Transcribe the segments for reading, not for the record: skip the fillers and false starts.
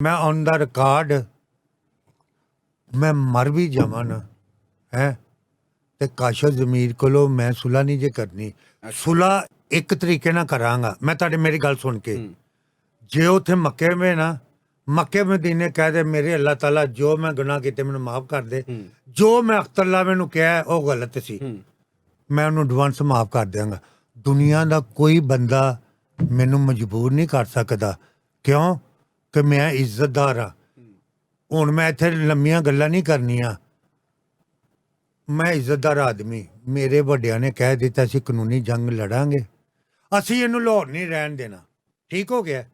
मैं on the record मैं मर भी जावां ना है ते काशा जमीर कोलो मैं सुलह नहीं जे करनी। सुलह एक तरीके ना करांगा मैं ताड़ी मेरी गल सुन के जे उथे मक्के में ना मक्के मदीने कह दे मेरे अल्लाह ताला जो मैं गुनाह किते मैनू माफ कर दे जो मैं अख्तरला मैनू कहा वो गलत सी मैं उन्होंने एडवांस माफ कर देंगा। दुनिया का कोई बंदा मैनू मजबूर नहीं कर सकता क्यों कि मैं इज्जतदार हाँ। हुण मैं इत्थे लम्मियां गल्लां नहीं करनियां। मैं इज्जतदार आदमी मेरे वड्डियां ने कह दिता असीं कानूनी जंग लड़ांगे असीं इहनूं लाहौर नहीं रहन देना। ठीक हो गया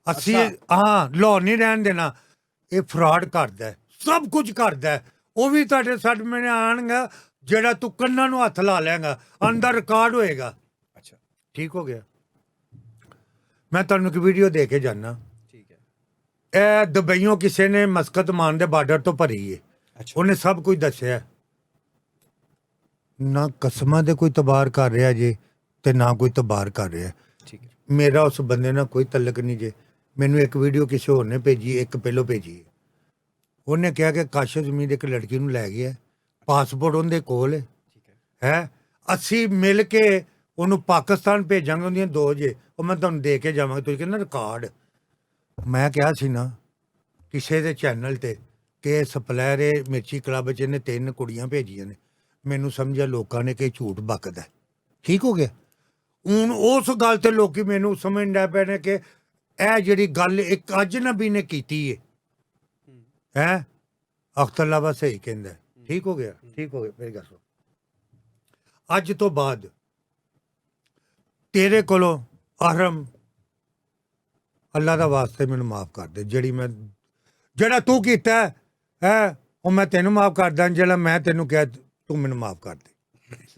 असीं हाँ लाहौर नहीं रहन देना। ये फ्रॉड करदा है सब कुछ करदा है वो भी तुहाडे साथ मैंने आणगा जेड़ा तू कन्नां नूं हत्थ ला लेगा अंदर रिकॉर्ड होएगा। अच्छा ठीक हो गया। मैं तुहानूं एक वीडियो दे के जाना। ठीक है दुबईयों किसी ने मस्कत मान दे बार्डर तो भरी है। अच्छा उन्हें सब कुछ दसिया ना कसमां दे कोई तबार कर रहा जे ते ना कोई तबार कर रहा। ठीक है मेरा उस बंदे नाल कोई तलक नहीं जे। मैनू एक वीडियो किसी होर ने भेजी एक पहलों भेजी है। उन्हें कहा कि काशा जमीन एक लड़की नूं लै गया पासपोर्ट उहदे कोल है असीं मिल के उन्होंने पाकिस्तान भेजांगे उहदियां दो जे वो मैं तुहानूं दे के जावांगा। तुसीं कहंदे रिकॉर्ड मैं कहा सी ना किसी दे चैनल ते कि सप्लायर मिर्ची क्लब च इन्हें 3 कुड़ियां भेजियां ने मैनू समझा लोगों ने कि झूठ बकदा है। ठीक हो गया। हुण उस गल ते लोकी मैनू समझ लग पे ने कि यह जिहड़ी गल एक अजनबी ने कीती है अख्तर लावा सही कहंदा है। ठीक हो गया ठीक हो गया। मेरी गल सुन अज तो बाद तेरे कोलों अहरम अल्लाह दा वास्ते मैनू माफ कर दे जेड़ी मैं जेड़ा तू कीता है वो मैं तेनू माफ कर दा जेड़ा मैं तेनू कहा तू मैनू माफ कर दे।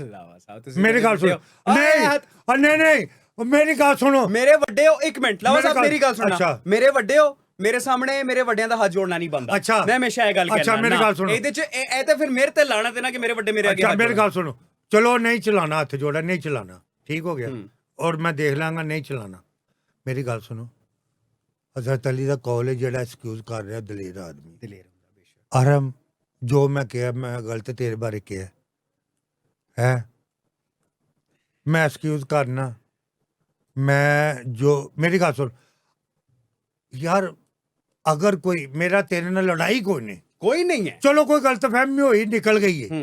लावा साहब तुसीं मेरी गल सुनो नहीं नहीं मेरी गल सुनो मेरे वड्डे हो एक मिनट लावा साहब मेरी गल सुनना अच्छा मेरे वड्डे हो मेरे सामने मेरे वड्डियां दा हाथ जोड़ना नहीं बनदा। अच्छा मैं हमेशा ये गल कहना अच्छा मेरी गल सुनो ਇਹਦੇ ਚ ਇਹ ਤੇ ਫਿਰ ਮੇਰੇ ਤੇ ਲਾਣਾ ਤੇ ਨਾ कि मेरे वड्डे मेरे आगे अच्छा हाथ मेरी जोड़न। गल सुनो चलो नहीं चलाना हथ जोड़ा नहीं चलाना। ठीक हो गया और मैं देख लांगा नहीं चलाना। मेरी गल सुनो हजरत अली दा कॉल है जेड़ा एक्सक्यूज कर रहा दलेर आदमी दलेर हुंदा बेशक अहरम जो मैं कहा मैं गलत तेरे बारे कहा है मैं एक्सक्यूज करना मैं जो मेरी गल सुन यार अगर कोई मेरा तेरे नाल लड़ाई कोई नहीं है चलो कोई गलतफहमी हुई निकल गई है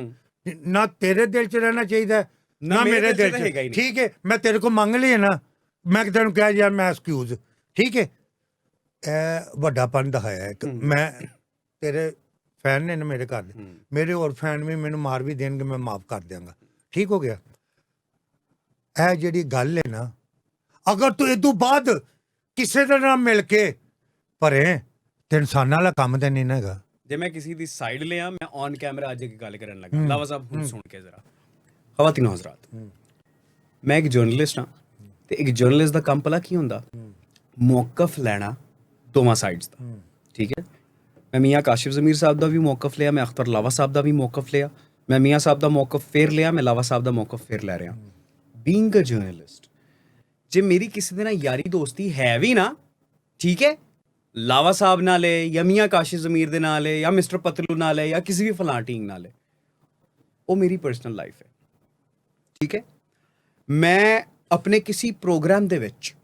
ना तेरे दिल च रहना चाहिए ना मेरे दिल च। ठीक है मैं तेरे को मंग लिया ना मैं तेन कहा यार मैं एक्सक्यूज ठीक है वड्डापन दिखाया एक मैं तेरे फैन ने ना मेरे घर दे मेरे और फैन भी मैनू मार भी देंगे मैं माफ कर देंगा। ठीक हो गया। यह जिहड़ी गल है ना अगर तू इदों बाद किसी दे नाल मिल के भरे ते इंसानां वाला काम ते नहीं ना हैगा। जे मैं किसी दी साइड लिया मैं ऑन कैमरा आज एक गल करन लगा लावा साहब हुण सुन के जरा खवातीनो हज़रात मैं एक जर्नलिस्ट हाँ ते एक जर्नलिस्ट दा काम भला की हुंदा मौकफ लेना दोवां साइड्स दा। ठीक है मैं मियाँ काशिफ ज़मीर साहब दा भी मौकफ लिया मैं अख्तर लावा साहब दा भी मौकफ लिया मैं मियाँ साहब दा मौकफ फिर लिया मैं लावा साहब दा मौकफ फिर लै रहा। बीइंग अ जर्नलिस्ट जे मेरी किसी दे नाल यारी दोस्ती है भी ना ठीक है लावा साहब नाल है या मियाँ काशिफ ज़मीर दे नाल है या मिस्टर पतलू नाल है या किसी भी फलां टीम नाल है वो मेरी पर्सनल लाइफ है। ठीक है मैं अपने किसी प्रोग्राम दे विच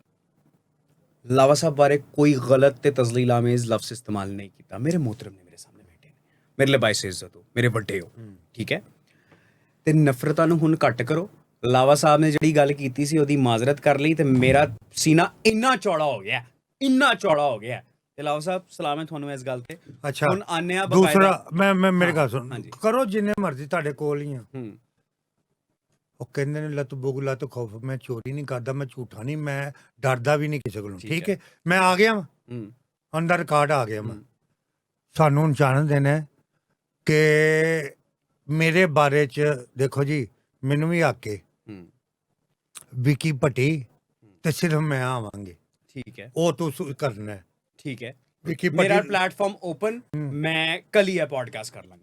लावा साहब बारे कोई गलत ते तजलील आमेज लफ्ज़ इस्तेमाल नहीं किया। मेरे मोहतरम ने मेरे सामने बैठे ने मेरे लिए बाइस इज्जत हो मेरे वड्डे हो ठीक है ते नफरतां नूं हुण घट करो। लावा साहब ने जिहड़ी गल कीती सी ओहदी माजरत कर लई ते मेरा सीना इन्ना चौड़ा हो गया इन्ना चौड़ा हो गया ते लावा साहब सलाम है तुहानूं इस गल ते। अच्छा हुण आने आ दूसरा मैं मेरी गल सुन हाँ जी करो जिन्ने मर्जी तुहाडे कोल ही आ ਉਹ ਕਹਿੰਦੇ ਨੇ ਲੱਤ ਬੁਗਲਾ ਤੋਂ ਖੌਫ ਮੈਂ ਚੋਰੀ ਨਹੀਂ ਕਰਦਾ ਮੈਂ ਝੂਠਾ ਨਹੀਂ ਮੈਂ ਡਰਦਾ ਵੀ ਨਹੀਂ ਕਿਸੇ ਕੋਲੋਂ। ਠੀਕ ਹੈ ਮੈਂ ਆ ਗਿਆ ਵਾਂ ਅੰਦਰ ਰਿਕਾਰਡ ਆ ਗਿਆ ਮੈਂ ਸਾਨੂੰ ਜਾਣਦੇ ਨੇ ਕਿ ਮੇਰੇ ਬਾਰੇ ਚ ਦੇਖੋ ਜੀ ਮੈਨੂੰ ਵੀ ਆਕੇ ਵਿਕੀ ਭੱਟੀ ਤੇ ਸਿਰਫ ਮੈਂ ਆਵਾਂਗੇ। ठीक है ਉਹ ਤੁਸੀਂ ਕਰਨਾ ठीक है विकी मेरा भट्टी प्लेटफॉर्म ओपन मैं कल ही है पॉडकास्ट कर लूंगा।